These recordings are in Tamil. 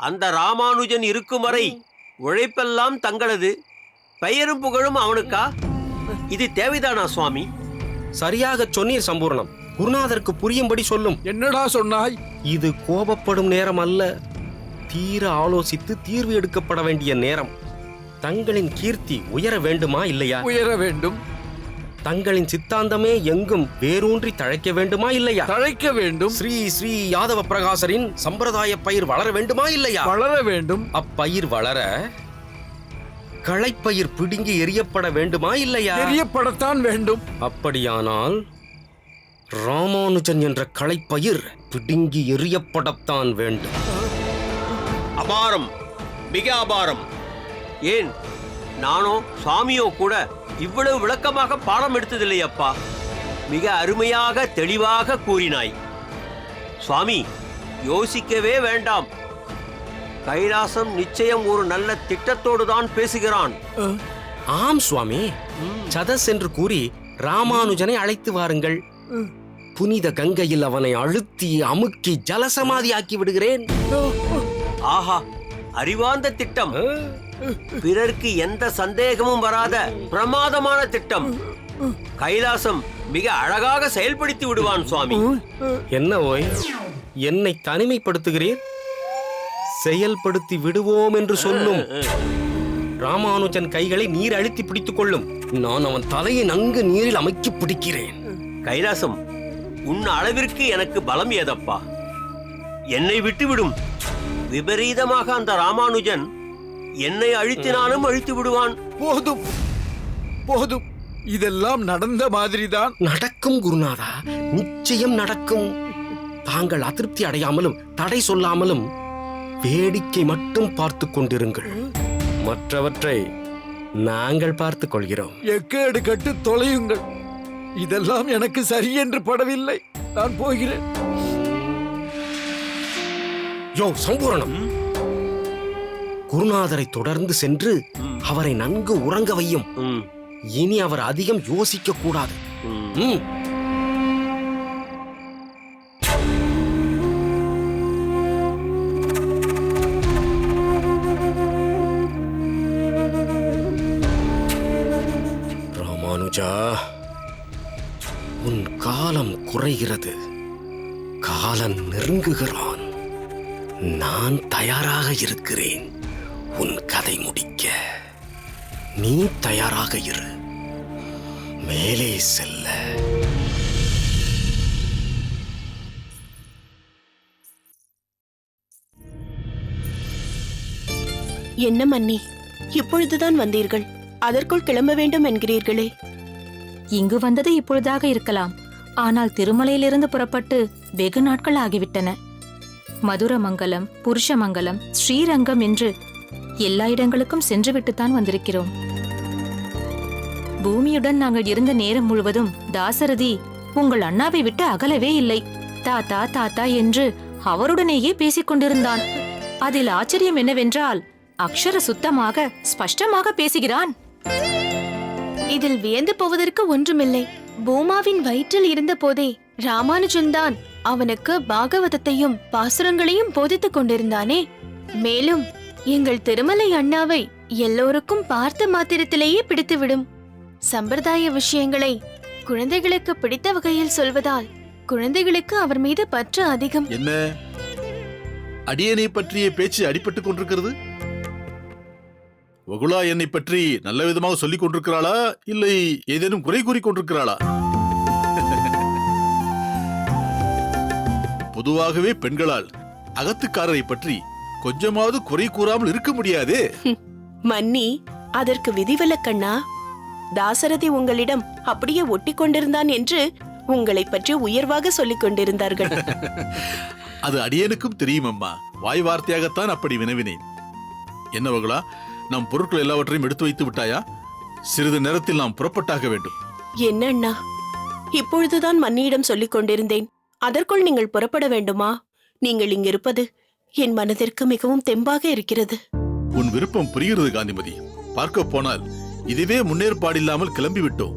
அந்த ராமானுஜன் இருக்கும் வரை உழைப்பெல்லாம் தங்களது, பெயரும் புகழும் அவனுக்கா? இது தேவைதானா சுவாமி? சரியாக சொன்னீர் சம்பூர்ணம். குருநாதருக்கு புரியும்படி சொல்லும். என்னடா சொன்னாய்? இது கோபப்படும் நேரம் அல்ல, தீர ஆலோசித்து தீர்வு எடுக்கப்பட வேண்டிய நேரம். தங்களின் கீர்த்தி உயர வேண்டுமா இல்லையா? உயர வேண்டும். தங்களின் சித்தாந்தமே எங்கும் வேரூன்றி தழைக்க வேண்டுமா இல்லையா? தழைக்க வேண்டும். ஸ்ரீ ஸ்ரீ யாதவ பிரகாசரின் சம்பிரதாய பயிர் வளர வேண்டுமா இல்லையா? வளர வேண்டும். அப்பயிர் வளர களைப்பயிர் பிடுங்கி எரியப்பட வேண்டுமா இல்லையா? எரியப்படத்தான் வேண்டும். அப்படியானால் ராமானுஜன் என்ற களைப்பயிர் பிடுங்கி எரியப்படத்தான் வேண்டும். அபாரம், மிக அபாரம். ஏன் நானோ சுவாமியோ கூட இவ்வளவு விளக்கமாக பாடம் எடுத்ததில்லையப்பா. மிக அருமையாக தெளிவாக கூறினாய் சுவாமி. யோசிக்கவே வேண்டாம். கைலாசம் நிச்சயம் ஒரு நல்ல திட்டத்தோடு தான் பேசுகிறான். ஆம் சுவாமி, சதஸ் என்று கூறி ராமானுஜனை அழைத்து வாருங்கள். புனித கங்கையில் அவனை அழுத்தி அமுக்கி ஜலசமாதியாக்கி விடுகிறேன். ஆஹா, அறிவார்ந்த திட்டம். பிறர்க்கு எந்த சந்தேகமும் வராத பிரமாதமான திட்டம். கைலாசம் மிக அழகாக செயல்படுத்தி விடுவான் சுவாமி. என்ன ஓய், என்னை தனிமைப்படுத்துகிறீர்? செயல்படுத்தி விடுவோம் என்று சொல்லும். ராமானுஜன் கைகளை நீர் அழுத்தி பிடித்துக் கொள்ளும். நான் அவன் தலையை நன்கு நீரில் அமைக்கி பிடிக்கிறேன். கைலாசம், உன் அளவிற்கு எனக்கு பலம் ஏதப்பா. என்னை விட்டுவிடும். விபரீதமாக அந்த ராமானுஜன் என்னை அழுத்தினாலும் அழுத்தி விடுவான். போதும் போதும், இதெல்லாம் நடந்த மாதிரிதான். நடக்கும் குருநாதா, நிச்சயம் நடக்கும். தாங்கள் அதிருப்தி அடையாமலும் தடை சொல்லாமலும் வேடிக்கை மட்டும் பார்த்து கொண்டிருங்கள். மற்றவற்றை நாங்கள் பார்த்துக் கொள்கிறோம். எக்கேடு கட்டு தொலையுங்கள். இதெல்லாம் எனக்கு சரியென்று படவில்லை. நான் போகிறேன். யோ சம்பூரணம், குருநாதரை தொடர்ந்து சென்று அவரை நன்கு உறங்க வையும். இனி அவர் அதிகம் யோசிக்க கூடாது. ராமானுஜா, உன் காலம் குறைகிறது. காலன் நெருங்குகிறான். நான் தயாராக இருக்கிறேன் உன் கதை முடிக்க. நீ தயாராக இரு. மேலே செல்ல. என்ன மன்னி, இப்பொழுதுதான் வந்தீர்கள், அதற்குள் கிளம்ப வேண்டும் என்கிறீர்களே? இங்கு வந்தது இப்பொழுதாக இருக்கலாம், ஆனால் திருமலையிலிருந்து புறப்பட்டு வெகு நாட்கள் ஆகிவிட்டன. மதுரமங்கலம், புருஷமங்கலம், ஸ்ரீரங்கம் என்று எல்லா இடங்களுக்கும் சென்றுவிட்டுத்தான் வந்திருக்கிறோம். பூமியுடன் நாங்கள் இருந்த நேரம் முழுவதும் தாசரதி உங்கள் அண்ணாவை விட்டு அகலவே இல்லை. தாத்தா தாத்தா என்று அவருடனேயே பேசிக் கொண்டிருந்தான். அதில் ஆச்சரியம் என்னவென்றால் அக்ஷர சுத்தமாக ஸ்பஷ்டமாக பேசுகிறான். இதில் வியந்து போவதற்கு ஒன்றுமில்லை. பூமாவின் வயிற்றில் இருந்த போதே ராமானுஜன்தான் அவனுக்கு பாகவதத்தையும் பாசுரங்களையும் போதித்துக் கொண்டிருந்தானே. மேலும் எங்கள் திருமலை அண்ணாவை எல்லோருக்கும் பார்த்த மாத்திரத்திலேயே பிடித்துவிடும். சம்பிரதாய விஷயங்களை குழந்தைகளுக்கு பிடித்த வகையில் சொல்வதால் குழந்தைகளுக்கு அவர் மீது பற்று அதிகம். என்ன அடியனை பற்றிய பேச்சு அடிபட்டுக் கொண்டிருக்கிறது? வகுலா என்னை பற்றி நல்ல விதமாக சொல்லிக் கொண்டிருக்கிறாளா, இல்லை ஏதேனும் குறை கூறிக் கொண்டிருக்கிறாளா? பொதுவாகவே பெண்களால் அகத்துக்காரரை பற்றி கொஞ்சமாவது குறை கூறாமல் இருக்க முடியாதே. மன்னி, அதற்கு விதிவிலக்கண்ணா. தாசரதி உங்களிடம் அப்படியே ஒட்டி கொண்டிருந்தான் என்று உங்களை பற்றி உயர்வாக சொல்லிக் கொண்டிருந்தார்கள். அது அடியனுக்கும் தெரியும் அம்மா. வாய் வார்த்தையாகத்தான் அப்படி வினவினேன். என்ன வகுலா, நம் பொருட்கள் எல்லாவற்றையும் எடுத்து வைத்து விட்டாயா? சிறிது நேரத்தில் நாம் புறப்பட்டாக வேண்டும். என்ன அண்ணா, இப்பொழுதுதான் மன்னியிடம் சொல்லிக் கொண்டிருந்தேன். அதற்குள் நீங்கள் புறப்பட வேண்டுமா? நீங்கள் இங்கிருப்பது என் மனதிற்கு மிகவும் தெம்பாக இருக்கிறது. உன் விருப்பம் புரிகிறது காந்திமதி. பார்க்க போனால் இதுவே முன்னேற்பாடில்லாமல் கிளம்பிவிட்டோம்.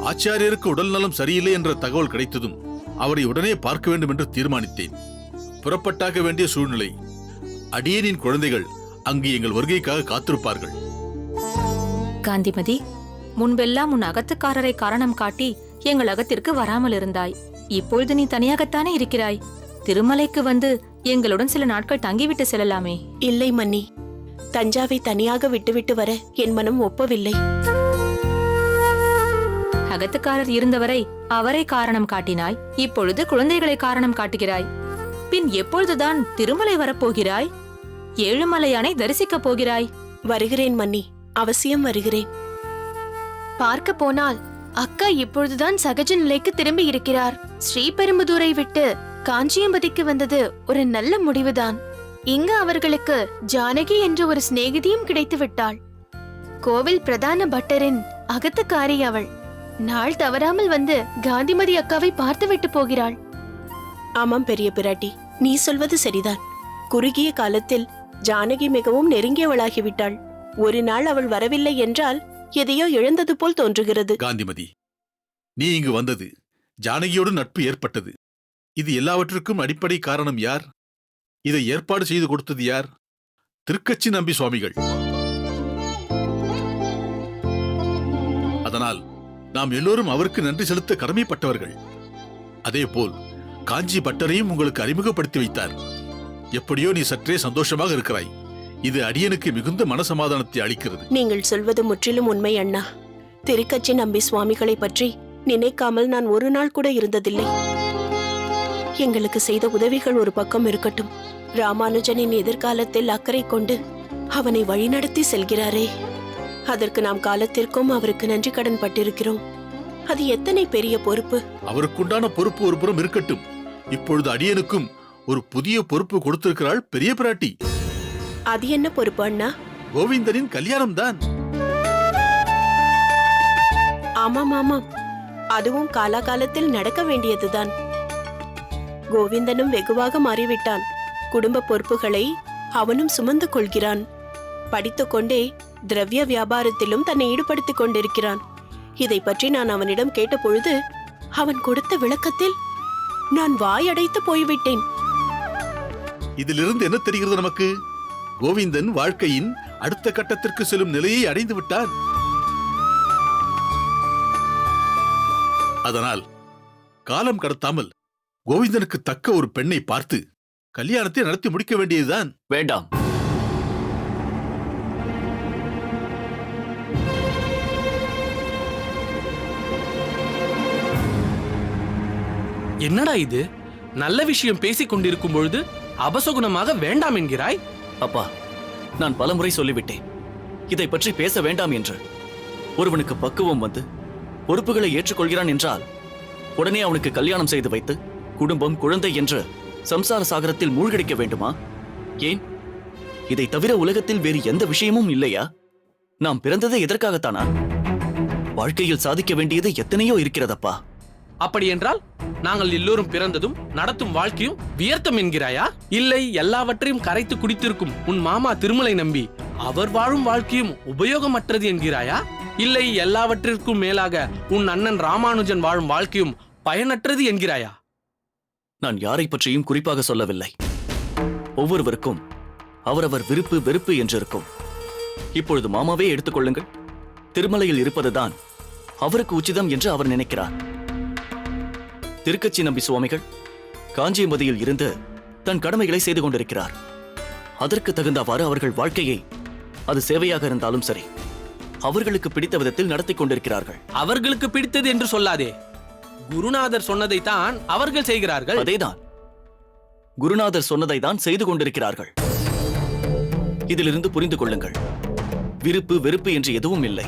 ஆச்சாரியருக்கு உடல் நலம் சரியில்லை என்ற தகவல் கிடைத்ததும் அவரை உடனே பார்க்க வேண்டும் என்று தீர்மானித்தேன். புறப்பட்டாக வேண்டிய சூழ்நிலை. அடியேனின் குழந்தைகள் அங்கு எங்கள் வருகைக்காக காத்திருப்பார்கள். காந்திமதி, முன்பெல்லாம் உன் அகத்துக்காரரை காரணம் காட்டி எங்கள் அகத்திற்கு வராமல் இருந்தாய். இப்பொழுது நீ தனியாகத்தானே இருக்கிறாய். திருமலைக்கு வந்து எங்களுடன் சில நாட்கள் தங்கிவிட்டு செல்லலாமே. இல்லை மன்னி, தஞ்சாவை தனியாக விட்டுவிட்டு வர என் மனம் ஒப்பவில்லை. அகத்துக்காரர் இருந்தவரை அவரை காரணம் காட்டினாய். இப்பொழுது குழந்தைகளை காரணம் காட்டுகிறாய். பின் எப்பொழுதுதான் திருமலை வரப்போகிறாய்? ஏழுமலையானை தரிசிக்கப் போகிறாய்? வருகிறேன் மன்னி, அவசியம் வருகிறேன். பார்க்க போனால் அக்கா இப்பொழுதுதான் சகஜ நிலைக்கு திரும்பி இருக்கிறார். ஸ்ரீபெரும்புதூரை விட்டு காஞ்சியம்பதிக்கு வந்தது ஒரு நல்ல முடிவுதான். இங்கு அவர்களுக்கு ஜானகி என்ற ஒரு சிநேகிதியும் கிடைத்து விட்டாள். கோவில் பிரதான பட்டரின் அகத்துக்காரி அவள். நாள் தவறாமல் வந்து காந்திமதி அக்காவை பார்த்துவிட்டு போகிறாள். ஆமாம் பெரிய பிராட்டி, நீ சொல்வது சரிதான். குறுகிய காலத்தில் ஜானகி மிகவும் நெருங்கியவளாகிவிட்டாள். ஒரு நாள் அவள் வரவில்லை என்றால் எதையோ இழந்தது போல் தோன்றுகிறது. காந்திமதி, நீ இங்கு வந்தது, ஜானகியோடு நட்பு ஏற்பட்டது, இது எல்லாவற்றிற்கும் அடிப்படை காரணம் யார்? இதை ஏற்பாடு செய்து கொடுத்தது யார்? திருக்கச்சி நம்பி சுவாமிகள். அதனால் நாம் எல்லோரும் அவருக்கு நன்றி செலுத்த கடமைப்பட்டவர்கள். அதேபோல் காஞ்சி பட்டரையும் உங்களுக்கு அறிமுகப்படுத்தி வைத்தார். எப்படியோ நீ சற்றே சந்தோஷமாக இருக்கிறாய். இது அடியனுக்கு மிகுந்த மனசமாதானத்தை அளிக்கிறது. நீங்கள் சொல்வது முற்றிலும் உண்மை அண்ணா. திருக்கச்சி நம்பி சுவாமிகளை பற்றி நினைக்காமல் நான் ஒரு நாள் கூட இருந்ததில்லை. எங்களுக்கு செய்த உதவிகள் ஒரு பக்கம் இருக்கட்டும், ராமானுஜனின் எதிர்காலத்தில் அக்கறை கொண்டு அவனை வழிநடத்தி செல்கிறாரே, அதற்கு நாம் காலத்திற்கும் அவருக்கு நன்றி கடன் பட்டிருக்கிறோம். அது எத்தனை பெரிய பொறுப்பு! அவருக்குண்டான பொறுப்பு ஒரு புறம் இருக்கட்டும், இப்பொழுது அடியனுக்கும் ஒரு புதிய பொறுப்பு கொடுத்திருக்கிறாள் பெரிய பிராட்டி. அது என்ன பொறுப்பு அண்ணா? கோவிந்தனின் கல்யாணம் தான். ஆமாம் ஆமாம், அதுவும் காலாகாலத்தில் நடக்க வேண்டியதுதான். கோவிந்தனும் வெகுவாக மாறிவிட்டான். குடும்ப பொறுப்புகளை அவனும் சுமந்து கொள்கிறான். படித்துக்கொண்டே திரவிய வியாபாரத்திலும் தன்னை ஈடுபடுத்திக் கொண்டிருக்கிறான். இதை பற்றி நான் அவனிடம் கேட்டபொழுது அவன் கொடுத்த விளக்கத்தில் நான் வாயடைத்து போய்விட்டேன். இதிலிருந்து என்ன தெரிகிறது நமக்கு? கோவிந்தன் வாழ்க்கையின் அடுத்த கட்டத்திற்கு செல்லும் நிலையை அடைந்து விட்டான். அதனால் காலம் கடத்தாமல் கோவிந்தனுக்கு தக்க ஒரு பெண்ணை பார்த்து கல்யாணத்தை நடத்தி முடிக்க வேண்டியதுதான். வேண்டாம். என்னடா இது? நல்ல விஷயம் பேசிக் கொண்டிருக்கும் பொழுது அபசகுணமாக வேண்டாம் என்கிறாய்? அப்பா, நான் பலமுறை சொல்லிவிட்டேன், இதை பற்றி பேச வேண்டாம் என்று. ஒருவனுக்கு பக்குவம் வந்து பொறுப்புகளை ஏற்றுக்கொள்கிறான் என்றால் உடனே அவனுக்கு கல்யாணம் செய்து வைத்து குடும்பம், குழந்தை என்று சம்சார சாகரத்தில் மூழ்கடிக்க வேண்டுமா? ஏன், இதை தவிர உலகத்தில் வேறு எந்த விஷயமும் இல்லையா? நாம் பிறந்தது எதற்காகத்தானா? வாழ்க்கையில் சாதிக்க வேண்டியது எத்தனையோ இருக்கிறதப்பா. அப்படி என்றால் நாங்கள் எல்லோரும் பிறந்ததும் நடத்தும் வாழ்க்கையும் வியர்த்தம் என்கிறாயா? இல்லை, எல்லாவற்றையும் கரைத்து குடித்திருக்கும் உன் மாமா திருமலை நம்பி அவர் வாழும் வாழ்க்கையும் உபயோகமற்றது என்கிறாயா? இல்லை, எல்லாவற்றிற்கும் மேலாக உன் அண்ணன் ராமானுஜன் வாழும் வாழ்க்கையும் பயனற்றது என்கிறாயா? நான் யாரை பற்றியும் குறிப்பாக சொல்லவில்லை. ஒவ்வொருவருக்கும் அவரவர் விருப்பு வெறுப்பு என்றிருக்கும். இப்பொழுது மாமாவே எடுத்துக்கொள்ளுங்கள். திருமலையில் இருப்பதுதான் அவருக்கு உச்சிதம் என்று அவர் நினைக்கிறார். திருக்கச்சி நம்பி சுவாமிகள் காஞ்சியம்பதியில் இருந்து தன் கடமைகளை செய்து கொண்டிருக்கிறார். அதற்கு தகுந்தவாறு அவர்கள் வாழ்க்கையை, அது சேவையாக இருந்தாலும் சரி, அவர்களுக்கு பிடித்த விதத்தில் நடத்தி கொண்டிருக்கிறார்கள். அவர்களுக்கு பிடித்தது என்று சொல்லாதே. குருநாதர் சொன்னதை தான் அவர்கள் செய்கிறார்கள். அதேதான், குருநாதர் சொன்னதை தான் செய்து கொண்டிருக்கிறார்கள். இதிலிருந்து புரிந்து கொள்ளுங்கள், விருப்பு வெறுப்பு என்று எதுவும் இல்லை.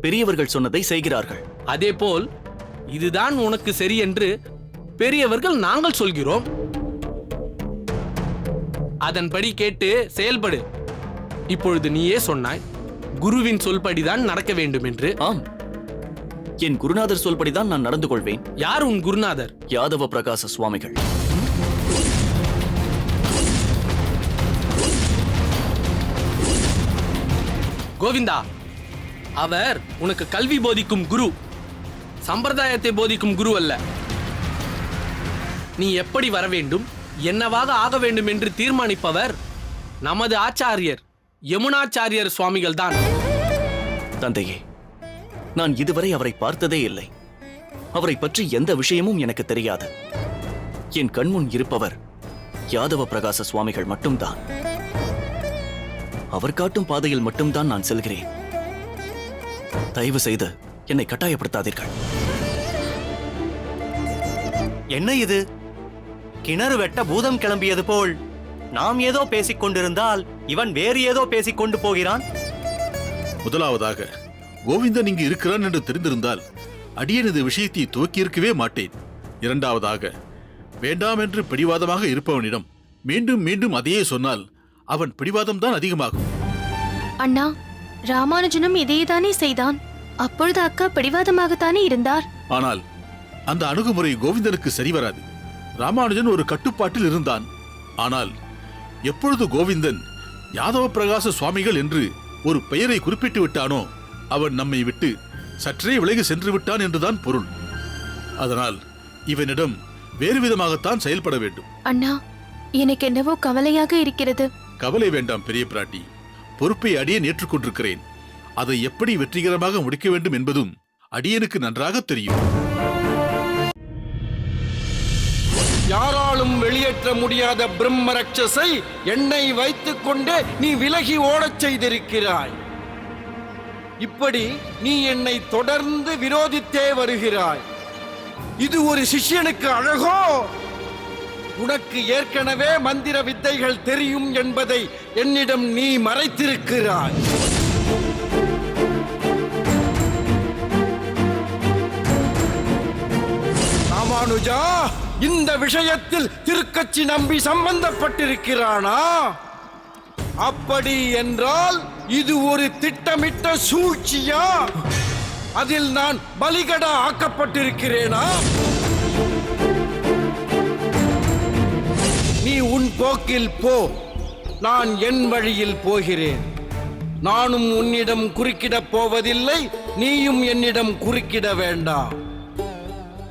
பெரியவர்கள் சொன்னதை செய்கிறார்கள். அதேபோல் இதுதான் உனக்கு சரி என்று பெரியவர்கள் நாங்கள் சொல்கிறோம். அதன்படி கேட்டு செயல்படு. இப்பொழுது நீயே சொன்னாய், குருவின் சொல்படிதான் நடக்க வேண்டும் என்று. ஆம், என் குருநாதர் சொல்படிதான் நான் நடந்து கொள்வேன். யார் உன் குருநாதர்? யாதவ பிரகாச சுவாமிகள். கோவிந்தா, அவர் உனக்கு கல்வி போதிக்கும் குரு, சம்பிரதாயத்தை போதிக்கும் குரு அல்ல. நீ எப்படி வர வேண்டும், என்னவாக ஆக வேண்டும் என்று தீர்மானிப்பவர் நமது ஆச்சாரியர் யமுனாச்சாரியர் சுவாமிகள் தான். தந்தையே, நான் இதுவரை அவரை பார்த்ததே இல்லை. அவரை பற்றி எந்த விஷயமும் எனக்கு தெரியாது. என் கண்முன் இருப்பவர் யாதவ பிரகாச சுவாமிகள் மட்டும்தான். அவர் காட்டும் பாதையில் மட்டும்தான் நான் செல்கிறேன். தயவு செய்து என்னை கட்டாயப்படுத்தாதீர்கள். என்ன இது? கிணறு வெட்ட பூதம் கிளம்பியது போல் நாம் ஏதோ பேசிக் கொண்டிருந்தால் இவன் வேறு ஏதோ பேசிக் கொண்டு போகிறான். முதலாவதாக கோவிந்தன் இங்கு இருக்கிறான் என்று தெரிந்திருந்தால் அடியேன் இந்த விஷயத்தை துவக்கியிருக்கவே மாட்டேன். இரண்டாவதாக, வேண்டாம் என்று பிடிவாதமாக இருப்பவனிடம் மீண்டும் மீண்டும் அதையே சொன்னால் அவன் பிடிவாதம்தான் அதிகமாகும். அண்ணா, ராமானுஜனும் இதையேதானே செய்தான். அப்பொழுது அக்கா பிடிவாதமாகத்தானே இருந்தார். ஆனால் அந்த அணுகுமுறை கோவிந்தனுக்கு சரிவராது. ராமானுஜன் ஒரு கட்டுப்பாட்டில் இருந்தான். ஆனால் எப்பொழுது கோவிந்தன் யாதவ பிரகாச சுவாமிகள் என்று ஒரு பெயரை குறிப்பிட்டு விட்டானோ அவன் நம்மை விட்டு சற்றே விலகி சென்று விட்டான் என்றுதான் பொருள். அதனால் இவனிடம் வேறு விதமாகத்தான் செயல்பட வேண்டும். அண்ணா, எனக்கு என்னவோ கவலையாக இருக்கிறது. கவலை வேண்டாம் பெரிய பிராட்டி. பொறுப்பை அடியேன் ஏற்றுக்கொண்டிருக்கிறேன். அதை எப்படி வெற்றிகரமாக முடிக்க வேண்டும் என்பதும் அடியேனுக்கு நன்றாக தெரியும். யாராலும் வெளியேற்ற முடியாத பிரம்ம ரட்சஸை என்னை வைத்துக் கொண்டே நீ விலகி ஓடச் செய்திருக்கிறாய். இப்படி நீ என்னை தொடர்ந்து விரோதித்தே வருகிறாய். இது ஒரு சிஷ்யனுக்கு அழகோ? உனக்கு ஏற்கனவே மந்திர வித்தைகள் தெரியும் என்பதை என்னிடம் நீ மறைத்திருக்கிறாய். ராமானுஜா, இந்த விஷயத்தில் திருக்கச்சி நம்பி சம்பந்தப்பட்டிருக்கிறானா? அப்படி என்றால் இது ஒரு திட்டமிட்ட சூழ்ச்சியா? அதில் நான் பலிகடா ஆக்கப்பட்டிருக்கிறேனா? நீ உன் போக்கில் போ, நான் என் வழியில் போகிறேன். நானும் உன்னிடம் குறுக்கிடப் போவதில்லை, நீயும் என்னிடம் குறுக்கிட வேண்டாம்.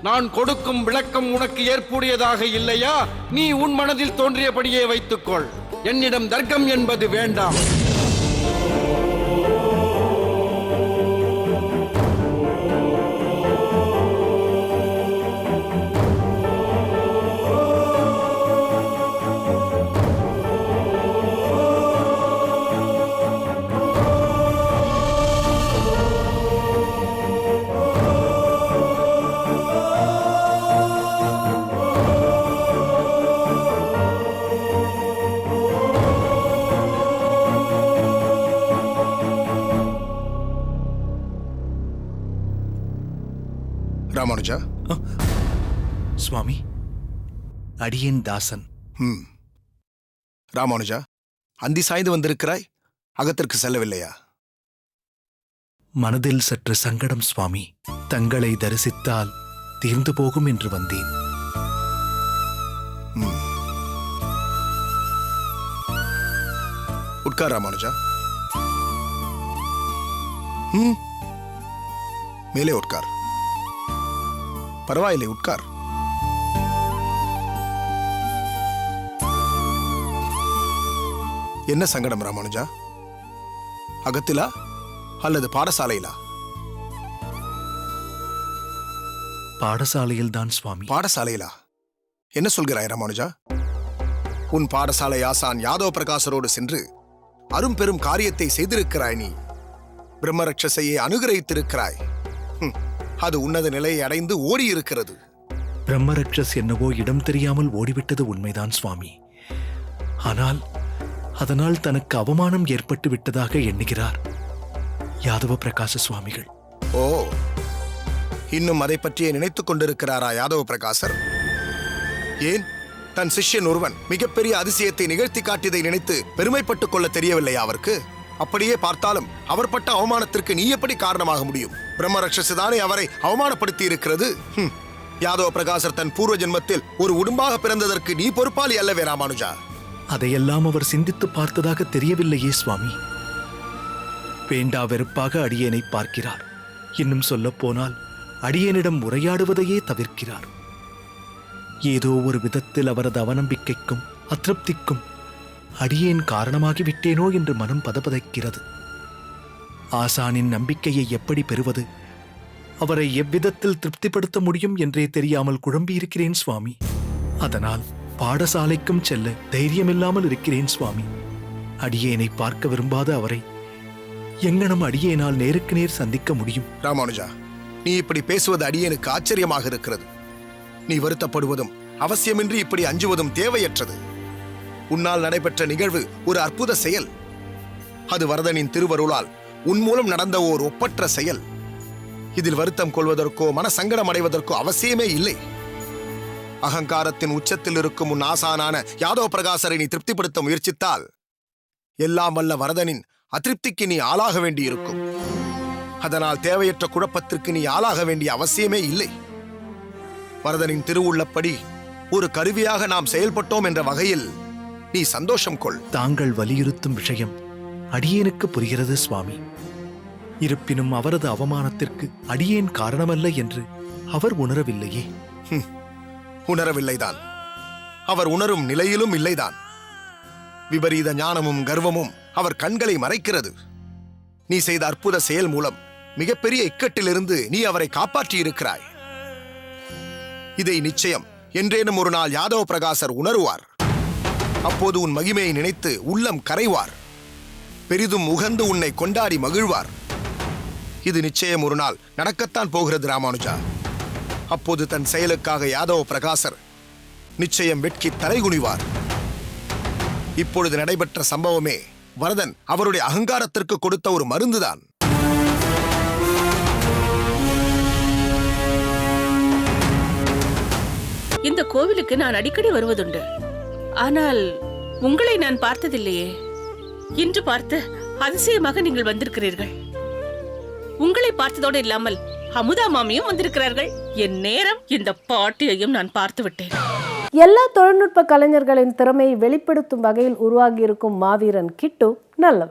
நான் கொடுக்கும் விளக்கம் உனக்கு ஏற்புடையதாக இல்லையா? நீ உன் மனதில் தோன்றியபடியே வைத்துக்கொள். என்னிடம் தர்க்கம் என்பது வேண்டாம். ராமானுஜா. சுவாமி, அடியேன் தாசன். ராமானுஜா, அந்தி சாய்ந்து வந்திருக்கிறாய், அகத்திற்கு செல்லவில்லையா? மனதில் சற்று சங்கடம் சுவாமி. தங்களை தரிசித்தால் தீர்ந்து போகும் என்று வந்தேன். உட்கார் ராமானுஜா. மேலே உட்கார். பரவாயில்லை, உட்கார். என்ன சங்கடம் ராமானுஜா? அகத்திலா அல்லது பாடசாலையிலா? பாடசாலையில் தான் சுவாமி. பாடசாலையிலா? என்ன சொல்கிறாய் ராமானுஜா? உன் பாடசாலை ஆசான் யாதவ பிரகாசரோடு சென்று அரும்பெரும் காரியத்தை செய்திருக்கிறாய். நீ பிரம்மரட்சசையை அனுகிரகித்திருக்கிறாய். அது உன்னத நிலையை அடைந்து ஓடியிருக்கிறது. பிரம்மரட்சஸ் என்னவோ இடம் தெரியாமல் ஓடிவிட்டது உண்மைதான் சுவாமி. ஆனால் அதனால் தனக்கு அவமானம் ஏற்பட்டு விட்டதாக எண்ணுகிறார் யாதவ பிரகாச சுவாமிகள். ஓ, இன்னும் அதை பற்றியே நினைத்துக் கொண்டிருக்கிறாரா யாதவ பிரகாசர்? ஏன் தன் சிஷ்யன் ஒருவன் மிகப்பெரிய அதிசயத்தை நிகழ்த்தி காட்டியதை நினைத்து பெருமைப்பட்டுக் கொள்ள தெரியவில்லையா அவருக்கு? அப்படியே பார்த்தாலும் அவர் பட்ட அவமானத்திற்கு நீ எப்படி காரணமாக முடியும்? பிரம்மரட்சசுதானே அவரை அவமானப்படுத்தி இருக்கிறது. யாதவ பிரகாசர் தன் பூர்வ ஜென்மத்தில் ஒரு உடும்பாக பிறந்ததற்கு நீ பொறுப்பாளி அல்லவே ராமானுஜா? அதையெல்லாம் அவர் சிந்தித்து பார்த்ததாக தெரியவில்லையே சுவாமி. வேண்டா வெறுப்பாக அடியேனை பார்க்கிறார். இன்னும் சொல்லப் போனால் அடியேனிடம் உரையாடுவதையே தவிர்க்கிறார். ஏதோ ஒரு விதத்தில் அவரது அவநம்பிக்கைக்கும் அதிருப்திக்கும் அடியேன் காரணமாகி விட்டேனோ என்று மனம் பதபதைக்கிறது. ஆசானின் நம்பிக்கையை எப்படி பெறுவது, அவரை எவ்விதத்தில் திருப்திப்படுத்த முடியும் என்றே தெரியாமல் குழம்பியிருக்கிறேன் சுவாமி. அதனால் பாடசாலைக்கும் செல்ல தைரியமில்லாமல் இருக்கிறேன் சுவாமி. அடியேனை பார்க்க விரும்பாத அவரை எங்கனம் அடியேனால் நேருக்கு நேர் சந்திக்க முடியும்? ராமானுஜா, நீ இப்படி பேசுவது அடியேனுக்கு ஆச்சரியமாக இருக்கிறது. நீ வருத்தப்படுவதும் அவசியமின்றி இப்படி அஞ்சுவதும் தேவையற்றது. உன்னால் நடைபெற்ற நிகழ்வு ஒரு அற்புத செயல். அது வரதனின் திருவருளால் உன் மூலம் நடந்த ஓர் ஒப்பற்ற செயல். இதில் வருத்தம் கொள்வதற்கோ மனசங்கடம் அடைவதற்கோ அவசியமே இல்லை. அகங்காரத்தின் உச்சத்தில் இருக்கும் உன் ஆசானான யாதவ பிரகாசரை நீ திருப்திப்படுத்த முயற்சித்தால் எல்லாம் வல்ல வரதனின் அதிருப்திக்கு நீ ஆளாக வேண்டியிருக்கும். அதனால் தேவையற்ற குழப்பத்திற்கு நீ ஆளாக வேண்டிய அவசியமே இல்லை. வரதனின் திருவுள்ளப்படி ஒரு கருவியாக நாம் செயல்பட்டோம் என்ற வகையில் நீ சந்தோஷம் கொள். தாங்கள் வலியுறுத்தும் விஷயம் அடியேனுக்கு புரிகிறது சுவாமி. இருப்பினும் அவரது அவமானத்திற்கு அடியேன் காரணமல்ல என்று அவர் உணரவில்லையே. உணரவில்லைதான். அவர் உணரும் நிலையிலும் இல்லைதான். விபரீத ஞானமும் கர்வமும் அவர் கண்களை மறைக்கிறது. நீ செய்த அற்புத செயல் மூலம் மிகப்பெரிய இக்கட்டிலிருந்து நீ அவரை காப்பாற்றியிருக்கிறாய். இதை நிச்சயம் என்றேனும் ஒரு நாள் யாதவ பிரகாசர் உணருவார். அப்போது உன் மகிமையை நினைத்து உள்ளம் கரைவார். பெரிதும் உகந்து உன்னை கொண்டாடி மகிழ்வார். இது நிச்சயம் ஒரு நாள் நடக்கத்தான் போகிறது ராமானுஜா. அப்போது தன் செயலுக்காக யாதவ பிரகாசர் நிச்சயம் வெட்கி தலைகுனிவார். இப்பொழுது நடைபெற்ற சம்பவமே வரதன் அவருடைய அகங்காரத்திற்கு கொடுத்த ஒரு மருந்துதான். இந்த கோவிலுக்கு நான் அடிக்கடி வருவதுண்டு. ஆனால் உங்களை நான் பார்த்ததில்லையே. இன்று பார்த்து அதிசயமாக நீங்கள் வந்திருக்கிறீர்கள். உங்களை பார்த்ததோடு இல்லாமல் அமுதா மாமியும் வந்திருக்கிறார்கள். என் நேரம் இந்த பாட்டியையும் நான் பார்த்து விட்டேன். எல்லா தொழில்நுட்ப கலைஞர்களின் திறமையை வெளிப்படுத்தும் வகையில் உருவாகியிருக்கும் மாவீரன் கிட்டு நல்லவர்.